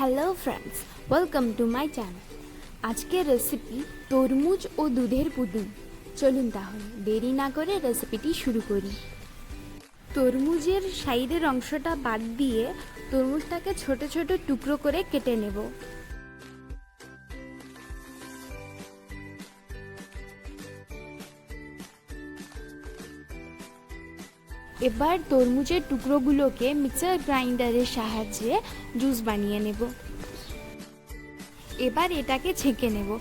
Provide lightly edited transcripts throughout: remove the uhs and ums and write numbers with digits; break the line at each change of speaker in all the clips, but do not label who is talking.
Hello friends, welcome to my channel. আজকের recipe তরমুজ ও দুধের পুডিং। চলুন তাহলে দেরি না করে রেসিপিটি শুরু করি। তরমুজের সাইডের অংশটা বাদ দিয়ে তরমুজটাকে ছোট ছোট টুকরো করে কেটে নেব। এবার তরমুজের টুকরোগুলোকে মিক্সার গ্রাইন্ডারের সাহায্যে জুস বানিয়ে নেব। এবার এটাকে ছেঁকে নেব।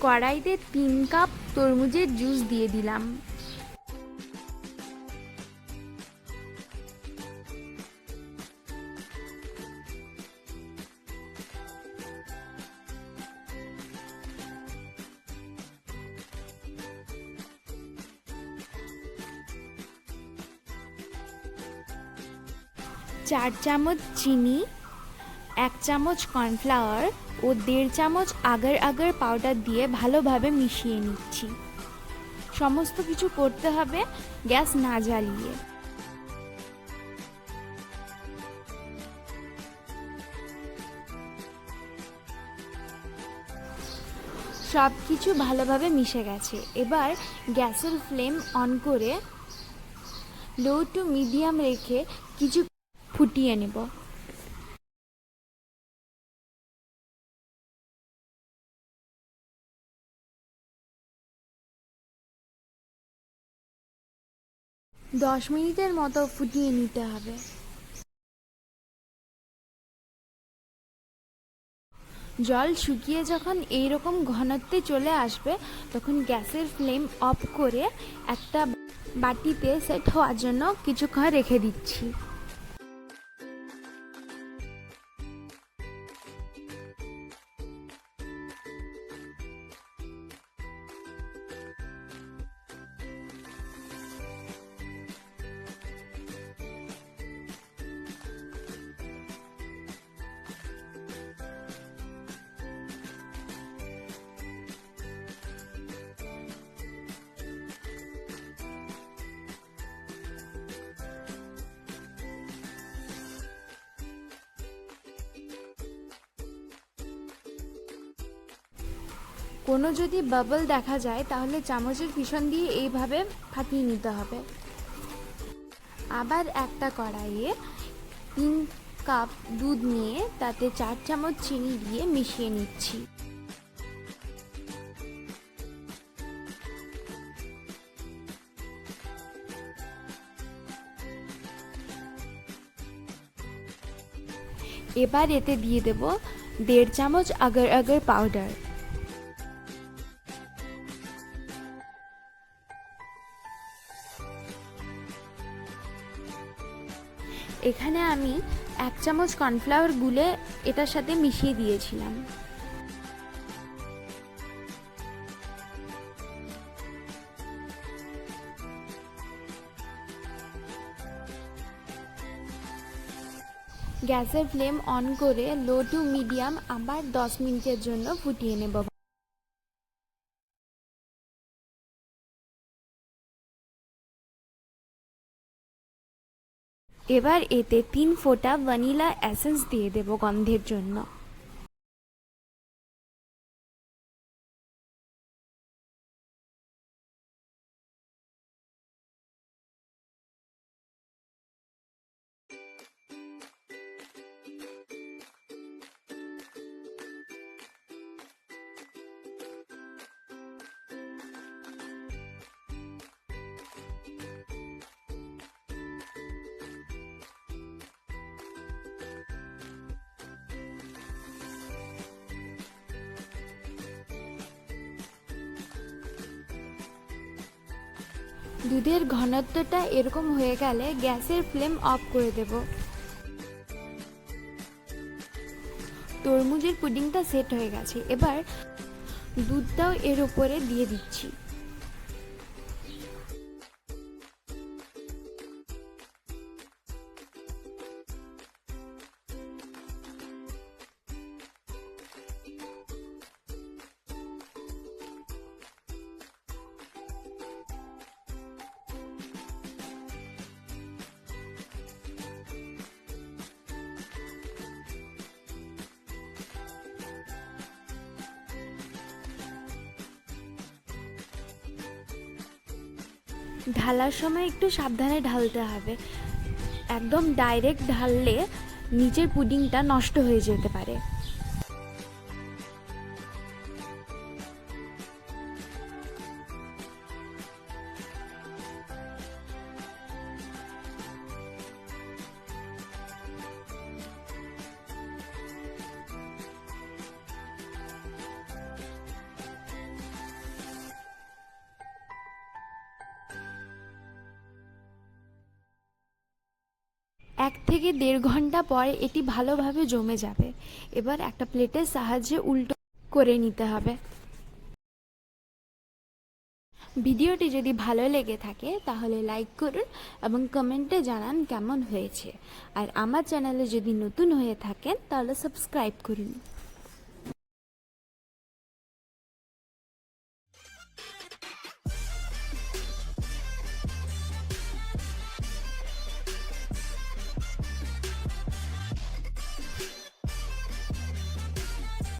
কড়াইতে 3 কাপ তরমুজের জুস দিয়ে দিলাম। চার চামচ চিনি, 1 চামচ কর্নফ্লাওয়ার ও 1.5 চামচ আগার আগার পাউডার দিয়ে ভালোভাবে মিশিয়ে নিচ্ছি। সমস্ত কিছু করতে হবে গ্যাস না জ্বালিয়ে। সব কিছু ভালোভাবে মিশে গেছে। এবার গ্যাসের ফ্লেম অন করে লো টু মিডিয়াম রেখে কিছু ফুটিয়ে নেব। দশ মিনিটের মতো ফুটিয়ে নিতে হবে। জল শুকিয়ে যখন এইরকম ঘনত্বে চলে আসবে তখন গ্যাসের ফ্লেম অফ করে একটা বাটিতে সেট হওয়ার জন্য কিছুক্ষণ রেখে দিচ্ছি। কোনো যদি বাবল দেখা যায় তাহলে চামচের পিছন দিয়ে এইভাবে ফাটিয়ে নিতে হবে। আবার একটা কড়াইয়ে 3 কাপ দুধ নিয়ে তাতে 4 চামচ চিনি দিয়ে মিশিয়ে নিচ্ছি। এবার এতে দিয়ে দেব 1.5 চামচ আগার আগার পাউডার। এখানে আমি 1 চামচ কর্নফ্লাওয়ার গুলে এটার সাথে মিশিয়ে দিয়েছিলাম। গ্যাসের ফ্লেম অন করে লো টু মিডিয়াম আবার 10 মিনিটের জন্য ফুটিয়ে নেব। এবার এতে 3 ফোঁটা ভ্যানিলা এসেন্স দিয়ে দেব গন্ধের জন্য। দুধের ঘনত্বটা এরকম হয়ে গেলে গ্যাসের ফ্লেম অফ করে দেব। তরমুজের পুডিংটা সেট হয়ে গেছে। এবার দুধটাও এর উপরে দিয়ে দিচ্ছি। ঢালার সময় একটু সাবধানে ঢালতে হবে, একদম ডাইরেক্ট ঢাললে নিচের পুডিংটা নষ্ট হয়ে যেতে পারে। এক থেকে 1.5 ঘন্টা পরে এটি ভালোভাবে জমে যাবে। এবার একটা প্লেটের সাহায্যে উল্টো করে নিতে হবে। ভিডিওটি যদি ভালো লেগে থাকে তাহলে লাইক করুন এবং কমেন্টে জানান কেমন হয়েছে। আর আমার চ্যানেলে যদি নতুন হয়ে থাকেন তাহলে সাবস্ক্রাইব করুন।